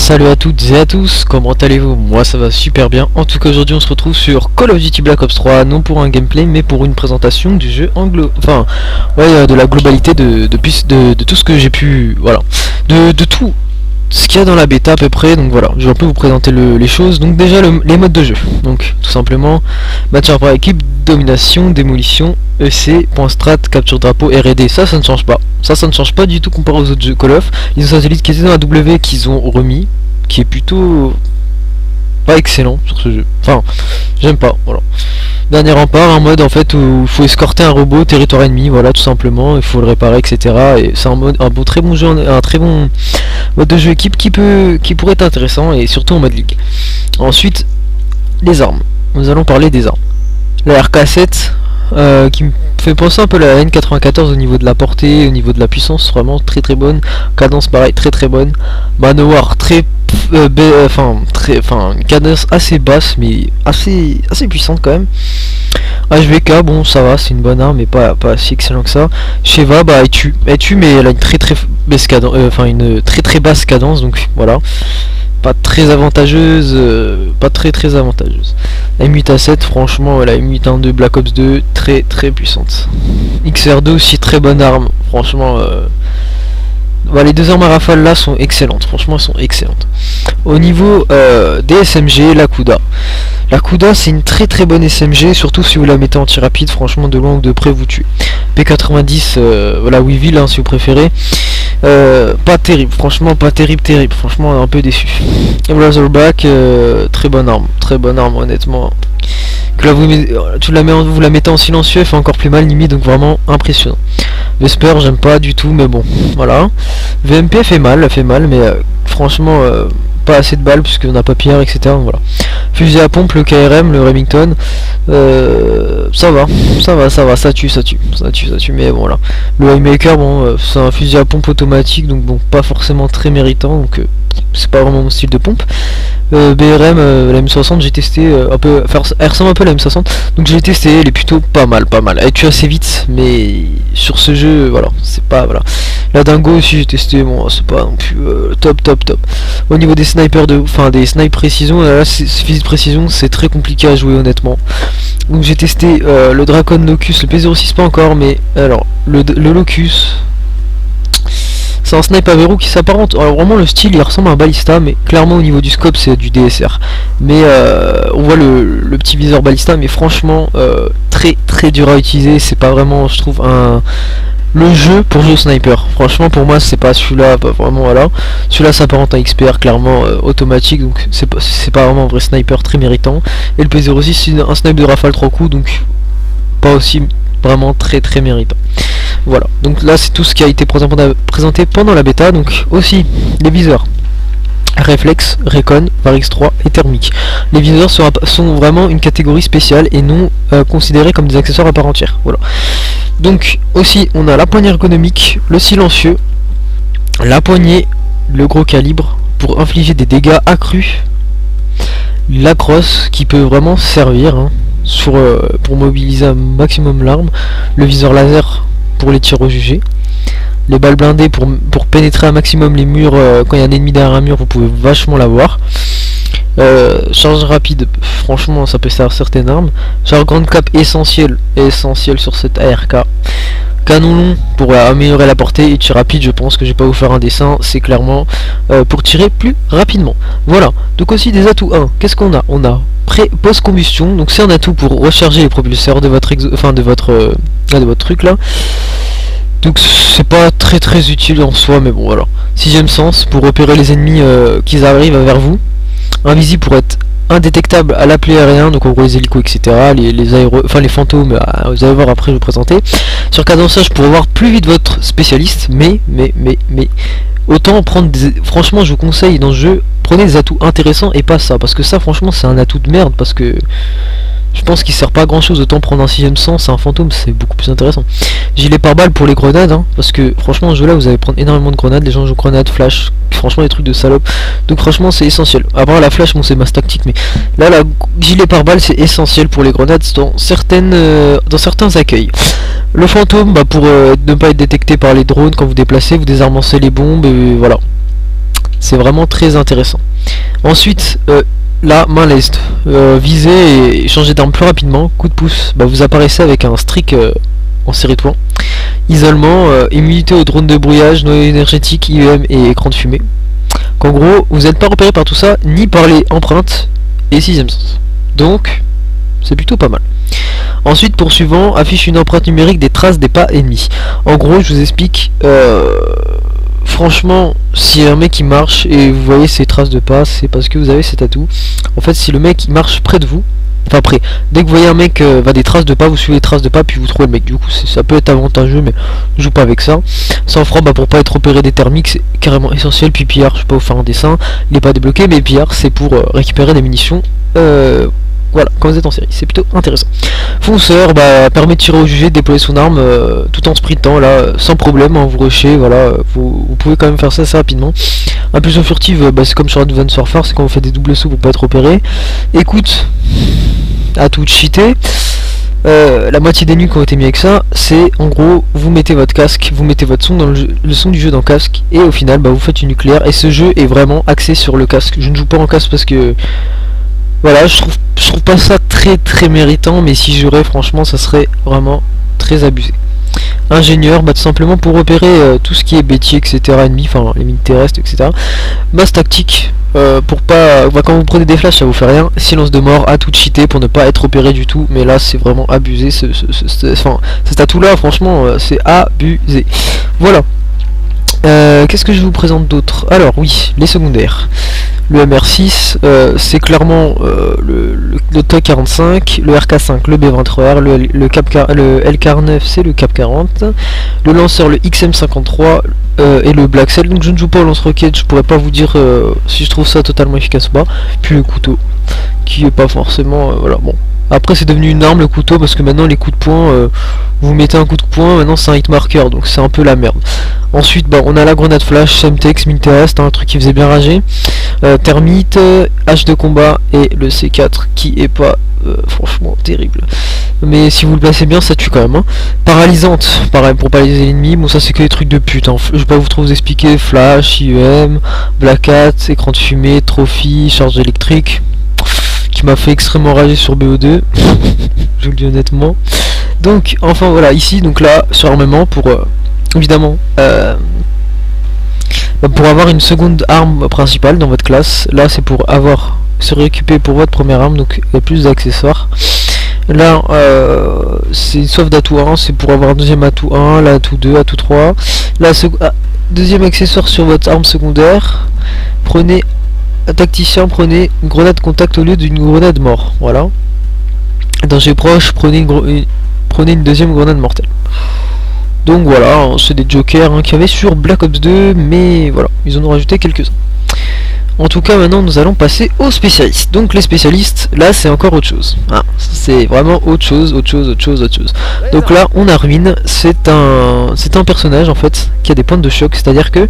Salut à toutes et à tous, comment allez-vous? Moi ça va super bien. En tout cas aujourd'hui on se retrouve sur Call of Duty Black Ops 3, non pour un gameplay mais pour une présentation du jeu de la globalité de tout ce que j'ai pu, voilà, de tout ce qu'il y a dans la bêta à peu près. Donc voilà, je vais un peu vous présenter les choses. Donc déjà les modes de jeu, donc tout simplement match par équipe, domination, démolition, EC, point strat, capture drapeau, R&D. Ça ne change pas, ça ne change pas du tout comparé aux autres jeux Call of. Ils ont satellites qui étaient dans la W qu'ils ont remis, qui est plutôt pas excellent sur ce jeu, enfin j'aime pas, voilà. Dernier rempart, un mode en fait où il faut escorter un robot au territoire ennemi, voilà, tout simplement, il faut le réparer, etc. Et c'est très bon jeu, un très bon mode de jeu équipe qui pourrait être intéressant, et surtout en mode ligue. Ensuite, les armes, nous allons parler des armes. La RK7 qui me fait penser un peu à la N94 au niveau de la portée, au niveau de la puissance, vraiment très très bonne. Cadence pareil, très bonne. Manowar une cadence assez basse mais assez puissante quand même. HVK, bon ça va, c'est une bonne arme mais pas si excellent que ça. Sheva, bah elle tue mais elle a une très basse cadence, une très basse cadence, donc voilà, pas très avantageuse, pas très avantageuse. La M8A7, franchement, la M8A1 de Black Ops 2, très puissante. XR2 aussi, très bonne arme, franchement. Les deux armes à rafale là sont excellentes, franchement elles sont excellentes. Au niveau des SMG, la Kuda. La Kuda c'est une très bonne SMG, surtout si vous la mettez en tir rapide, franchement de loin ou de près vous tuez. P90, voilà, Weevil hein, si vous préférez. Pas terrible, franchement pas terrible, franchement un peu déçu. Et Razorback, très bonne arme honnêtement. Que là vous la mettez en silencieux, elle fait encore plus mal limite, donc vraiment impressionnant. Vesper j'aime pas du tout mais bon voilà. VMP elle fait mal mais franchement pas assez de balles puisqu'on n'a pas pierre, etc. Donc, voilà. Fusil à pompe, le KRM, le Remington, ça va, ça tue mais bon là. Le Haymaker, bon c'est un fusil à pompe automatique donc bon pas forcément très méritant, donc c'est pas vraiment mon style de pompe. BRM, la M60 j'ai testé un peu, elle ressemble un peu à la M60, donc j'ai testé, elle est plutôt pas mal, elle tue assez vite mais sur ce jeu voilà, c'est pas, voilà. La Dingo aussi j'ai testé, bon c'est pas non plus top. Au niveau des snipers des snipes précision, là ces fusils de précision c'est très compliqué à jouer honnêtement. Donc j'ai testé le Dracon Locus, le P06 pas encore, mais alors le Locus c'est un snipe à verrou qui s'apparente. Alors vraiment le style il ressemble à un ballista, mais clairement au niveau du scope c'est du DSR. Mais on voit le petit viseur ballista, mais franchement très dur à utiliser. C'est pas vraiment, je trouve, le jeu pour jouer au sniper. Franchement pour moi c'est pas celui-là, pas vraiment, voilà. Celui-là s'apparente à XPR clairement automatique, donc c'est pas vraiment un vrai sniper très méritant. Et le P06 c'est un snipe de rafale 3 coups, donc pas aussi vraiment très méritant. Voilà, donc là c'est tout ce qui a été présenté pendant la bêta. Donc aussi les viseurs réflexe, Recon, Varix 3 et thermique. Les viseurs sont vraiment une catégorie spéciale et non considérés comme des accessoires à part entière. Voilà. Donc aussi on a la poignée ergonomique, le silencieux, la poignée, le gros calibre pour infliger des dégâts accrus, la crosse qui peut vraiment servir hein, pour mobiliser un maximum l'arme, le viseur laser pour les tirs au jugé, les balles blindées pour pénétrer un maximum les murs. Quand il y a un ennemi derrière un mur vous pouvez vachement l'avoir. Charge rapide, franchement ça peut servir certaines armes. Charge grande cap essentiel sur cette ARK. Canon long pour améliorer la portée, et tir rapide, je pense que je vais pas vous faire un dessin, c'est clairement pour tirer plus rapidement. Voilà, donc aussi des atouts 1, qu'est-ce qu'on a? On a post-combustion, donc c'est un atout pour recharger les propulseurs de votre de votre truc là. Donc c'est pas très utile en soi, mais bon voilà. Sixième sens pour repérer les ennemis qui arrivent vers vous. Invisible pour être indétectable à l'appel aérien, donc en gros les hélicos, etc. Les fantômes, vous allez voir après je vais vous présenter. Sur cadençage pour voir plus vite votre spécialiste, mais autant prendre franchement je vous conseille dans ce jeu, prenez des atouts intéressants et pas ça, parce que ça franchement c'est un atout de merde, parce que je pense qu'il sert pas à grand chose. Autant prendre un sixième sens, un fantôme, c'est beaucoup plus intéressant. Gilet pare-balles pour les grenades, hein, parce que franchement ce jeu là vous allez prendre énormément de grenades, les gens jouent grenades, flash, franchement des trucs de salope, donc franchement c'est essentiel. Après la flash bon c'est masse tactique, mais là la gilet pare-balles c'est essentiel pour les grenades dans certains accueils. Le fantôme pour ne pas être détecté par les drones quand vous déplacez, vous désarmencez les bombes, et voilà. c'est vraiment très intéressant. Ensuite, la main leste, viser et changer d'arme plus rapidement, coup de pouce, bah, vous apparaissez avec un streak en série de points. Isolement, immunité aux drones de brouillage, noyau énergétique, IEM et écran de fumée. Qu'en gros, vous n'êtes pas repéré par tout ça, ni par les empreintes et sixième sens. Donc, c'est plutôt pas mal. Ensuite, poursuivant, affiche une empreinte numérique des traces des pas ennemis. En gros, je vous explique, franchement, si un mec il marche et vous voyez ces traces de pas, c'est parce que vous avez cet atout. En fait, si le mec il marche près de vous, enfin près, dès que vous voyez un mec des traces de pas, vous suivez les traces de pas puis vous trouvez le mec. Du coup, ça peut être avantageux, mais je joue pas avec ça. Sans froid, bah, pour pas être repéré des thermiques, c'est carrément essentiel. Puis PR, je sais pas vous faire un dessin, il est pas débloqué, mais PR c'est pour récupérer des munitions. Voilà, quand vous êtes en série, c'est plutôt intéressant. Fonceur, bah, permet de tirer au jugé, de déployer son arme tout en sprintant, là, sans problème, hein, vous rushez, voilà, vous pouvez quand même faire ça assez rapidement. Impulsion furtive, bah, c'est comme sur Advanced Warfare, c'est quand vous faites des doubles sauts pour pas être repéré. Écoute, à tout cheater, la moitié des nuits qui ont été mis avec ça, c'est en gros, vous mettez votre casque, vous mettez votre son dans le son du jeu dans le casque, et au final, bah, vous faites une nucléaire, et ce jeu est vraiment axé sur le casque. Je ne joue pas en casque parce que... Voilà, je trouve pas ça très méritant, mais si je jouerais, franchement, ça serait vraiment très abusé. Ingénieur, bah tout simplement pour repérer tout ce qui est bêtier, etc. ennemi, enfin les mines terrestres, etc. Base tactique, pour pas... Bah, quand vous prenez des flashs, ça vous fait rien. Silence de mort, à tout cheater pour ne pas être repéré du tout, mais là c'est vraiment abusé, cet atout là, franchement, c'est abusé. Voilà. Qu'est-ce que je vous présente d'autre? Alors oui, les secondaires. Le MR6, c'est clairement le TOC-45, le RK5, le B23R, le LK9, c'est le Cap 40, le lanceur, le XM53 et le Black Cell. Donc je ne joue pas au lance-roquette, je pourrais pas vous dire si je trouve ça totalement efficace ou pas. Puis le couteau, qui est pas forcément... voilà, bon. Après c'est devenu une arme le couteau parce que maintenant les coups de poing, vous mettez un coup de poing, maintenant c'est un hit marker, donc c'est un peu la merde. Ensuite bah, on a la grenade flash, Semtex, mine terrestre, un truc qui faisait bien rager. Thermite, H de combat et le C4 qui est pas franchement terrible. Mais si vous le placez bien ça tue quand même. Hein. Paralysante, pareil pour paralyser l'ennemi, bon ça c'est que des trucs de pute. Hein. Je vais pas vous trop vous expliquer, flash, IEM, Black Hat, écran de fumée, trophy, charge électrique. Qui m'a fait extrêmement rager sur BO2, je vous le dis honnêtement. Donc enfin voilà, ici donc là sur armement pour évidemment pour avoir une seconde arme principale dans votre classe. Là c'est pour avoir se récupérer pour votre première arme, donc il y a plus d'accessoires. Là c'est une sauve d'atout 1, c'est pour avoir un deuxième atout 1, là atout 2, atout 3. Là deuxième accessoire sur votre arme secondaire, prenez tacticien, prenez une grenade contact au lieu d'une grenade mort. Voilà. Danger proche, prenez une deuxième grenade mortelle. Donc voilà, hein, c'est des jokers hein, qu'il y avait sur Black Ops 2, mais voilà, ils en ont rajouté quelques-uns. En tout cas, maintenant nous allons passer aux spécialistes. Donc les spécialistes, là c'est encore autre chose. Ah, c'est vraiment autre chose. Donc là, on a Ruin, c'est un personnage en fait qui a des pointes de choc, c'est-à-dire que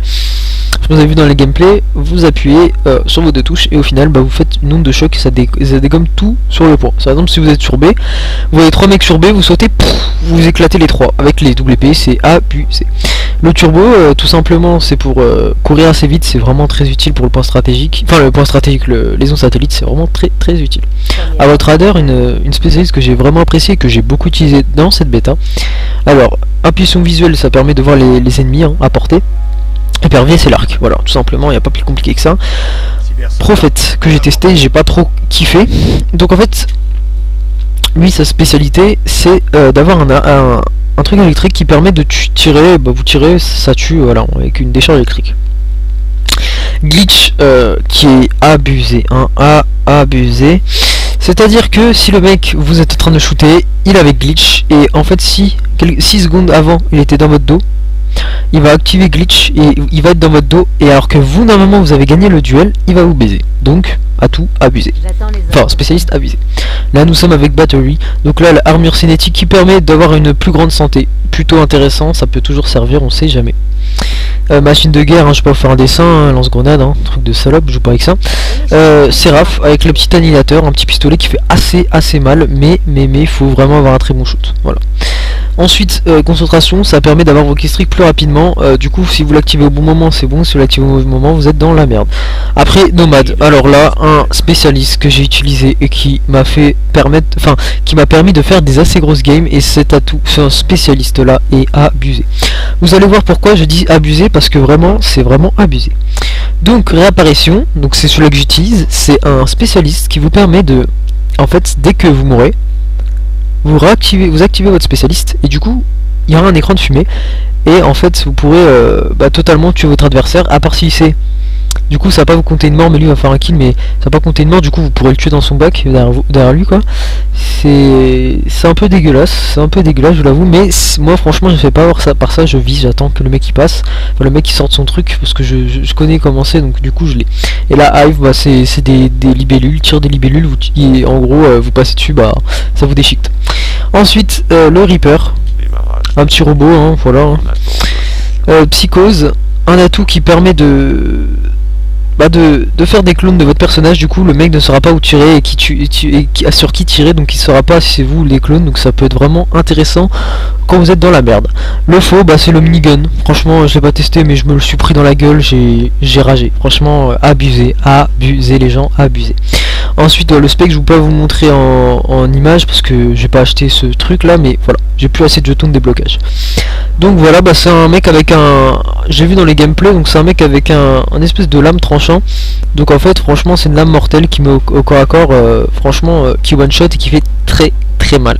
vous avez vu dans les gameplays, vous appuyez sur vos deux touches et au final bah, vous faites une onde de choc et ça dégomme tout sur le point. Par exemple si vous êtes sur B, vous voyez 3 mecs sur B, vous sautez, vous éclatez les 3 avec les WP, c'est abusé. Le turbo tout simplement c'est pour courir assez vite, c'est vraiment très utile pour le point stratégique. Enfin le point stratégique, les ondes satellites c'est vraiment très utile. À votre radar, une spécialiste que j'ai vraiment appréciée et que j'ai beaucoup utilisé dans cette bêta. Alors, intuition visuelle ça permet de voir les ennemis hein, à portée. Épervier c'est l'arc, voilà, tout simplement, il n'y a pas plus compliqué que ça. Prophète que j'ai testé, j'ai pas trop kiffé. Donc en fait, lui sa spécialité c'est d'avoir un truc électrique qui permet de tirer, bah, vous tirez, ça tue, voilà, avec une décharge électrique. Glitch qui est abusé, hein, abusé. C'est-à-dire que si le mec vous êtes en train de shooter, il avait glitch et en fait si 6 secondes avant il était dans votre dos, il va activer glitch et il va être dans votre dos et alors que vous normalement vous avez gagné le duel, il va vous baiser. Donc à tout abusé. Enfin spécialiste abusé. Là nous sommes avec Battery. Donc là l'armure cinétique qui permet d'avoir une plus grande santé. Plutôt intéressant, ça peut toujours servir, on sait jamais. Machine de guerre, hein, je peux pas vous faire un dessin, hein, lance-grenade, hein, truc de salope, je joue pas avec ça. Seraph avec le petit annihilateur, un petit pistolet qui fait assez mal, mais faut vraiment avoir un très bon shoot. Voilà. Ensuite, concentration, ça permet d'avoir vos killstreaks plus rapidement. Du coup, si vous l'activez au bon moment, c'est bon. Si vous l'activez au mauvais moment, vous êtes dans la merde. Après, nomade. Alors là, un spécialiste que j'ai utilisé et qui m'a fait permettre, enfin, qui m'a permis de faire des assez grosses games. Et cet atout, ce spécialiste là est abusé. Vous allez voir pourquoi je dis abusé, parce que vraiment, c'est vraiment abusé. Donc, réapparition. Donc, c'est celui-là que j'utilise. C'est un spécialiste qui vous permet de, en fait, dès que vous mourrez, vous activez votre spécialiste et du coup il y aura un écran de fumée et en fait vous pourrez totalement tuer votre adversaire, à part si c'est, du coup ça va pas vous compter une mort, mais lui va faire un kill mais ça va pas compter une mort, du coup vous pourrez le tuer dans son bac derrière lui quoi. C'est un peu dégueulasse, je vous l'avoue, mais moi franchement je fais pas voir ça par ça, je vise, j'attends que le mec il passe, enfin, le mec il sorte son truc parce que je connais comment c'est, donc du coup je l'ai. Et là Hive, c'est des libellules, tire des libellules, en gros vous passez dessus, ça vous déchiquette. Ensuite le Reaper, un petit robot, hein, voilà. Psychose, un atout qui permet de faire des clones de votre personnage. Du coup le mec ne saura pas où tirer et sur qui tirer, donc il saura pas si c'est vous les clones, donc ça peut être vraiment intéressant quand vous êtes dans la merde. Le faux, c'est le minigun. Franchement je l'ai pas testé mais je me le suis pris dans la gueule, j'ai ragé. Franchement abusé les gens, abusé. Ensuite le spec, je vais pas vous montrer en image parce que j'ai pas acheté ce truc là, mais voilà, j'ai plus assez de jetons de déblocage. Donc voilà, c'est un mec avec un, j'ai vu dans les gameplays, donc c'est un mec avec un espèce de lame tranchant. Donc en fait franchement c'est une lame mortelle qui met au corps à corps, franchement qui one shot et qui fait très mal.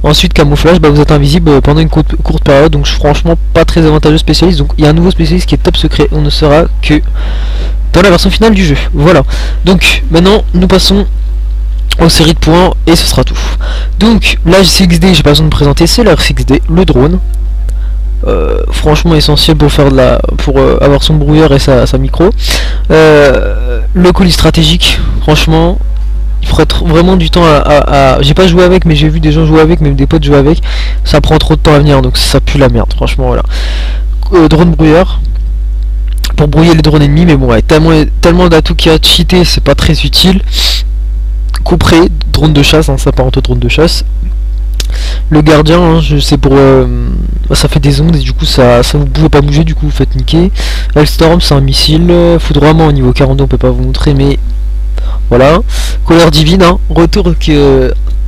Ensuite camouflage, vous êtes invisible pendant une courte période, donc franchement pas très avantageux spécialiste. Donc il y a un nouveau spécialiste qui est top secret, on ne sera que dans la version finale du jeu. Voilà, donc maintenant nous passons aux séries de points et ce sera tout. Donc la RCXD, j'ai pas besoin de présenter, c'est la RCXD, le drone. Franchement essentiel pour faire avoir son brouilleur et sa micro. Le colis stratégique, franchement il faudrait vraiment du temps j'ai pas joué avec, mais j'ai vu des gens jouer avec, même des potes jouer avec, ça prend trop de temps à venir, donc ça pue la merde franchement. Voilà. Drone brouilleur pour brouiller les drones ennemis, mais bon tellement d'atouts qui a cheaté, c'est pas très utile. Couperé, drone de chasse, ça part entre drone de chasse. Le gardien, c'est pour ça fait des ondes et du coup ça vous pouvez pas bouger, du coup vous faites niquer. Hellstorm, c'est un missile. Foudroiement au niveau 42, on peut pas vous montrer, mais voilà. Colère divine, retour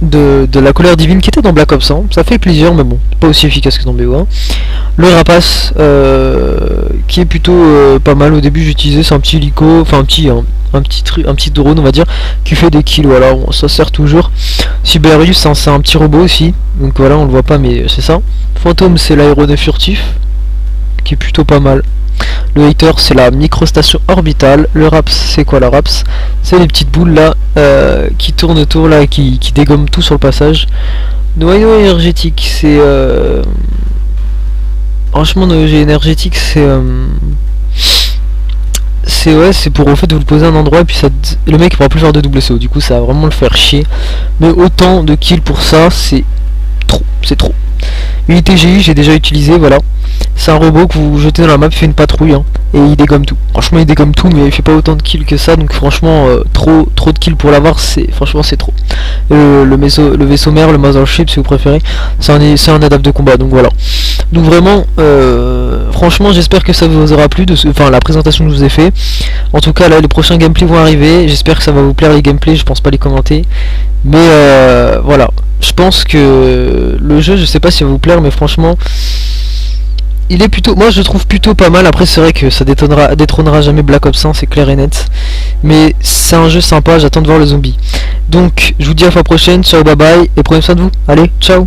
de la colère divine qui était dans Black Ops 1, ça fait plaisir, mais bon, pas aussi efficace que dans BO1. Le rapace, qui est plutôt pas mal. Au début j'utilisais, c'est un petit hélico, enfin un petit drone on va dire, qui fait des kills, voilà, ça sert toujours. Siberius, c'est un petit robot aussi, donc voilà, on le voit pas mais c'est ça. Fantôme, c'est l'aéronef furtif, qui est plutôt pas mal. Le hater, c'est la microstation orbitale. Le raps, c'est quoi la raps? C'est les petites boules là qui tournent autour là, qui dégomment tout sur le passage. Noyau énergétique, c'est franchement noyau énergétique, c'est pour au fait de vous le poser à un endroit et puis le mec il pourra plus faire de double SO, du coup ça va vraiment le faire chier. Mais autant de kills pour ça, c'est trop. Unité GI, j'ai déjà utilisé, voilà. C'est un robot que vous jetez dans la map, il fait une patrouille et il dégomme tout. Franchement il dégomme tout, mais il fait pas autant de kills que ça, donc franchement trop de kills pour l'avoir, franchement c'est trop. Le vaisseau mère, le Mothership si vous préférez, c'est un adapte de combat, donc voilà. Donc vraiment franchement j'espère que ça vous aura plu, la présentation que je vous ai fait. En tout cas là les prochains gameplays vont arriver, j'espère que ça va vous plaire les gameplays, je pense pas les commenter. Mais voilà, je pense que le jeu, je sais pas s'il va vous plaire, mais franchement il est plutôt, moi je le trouve plutôt pas mal. Après c'est vrai que ça détrônera jamais Black Ops 1, c'est clair et net, mais c'est un jeu sympa, j'attends de voir le zombie. Donc je vous dis à la fois prochaine, ciao bye bye et prenez soin de vous, allez ciao.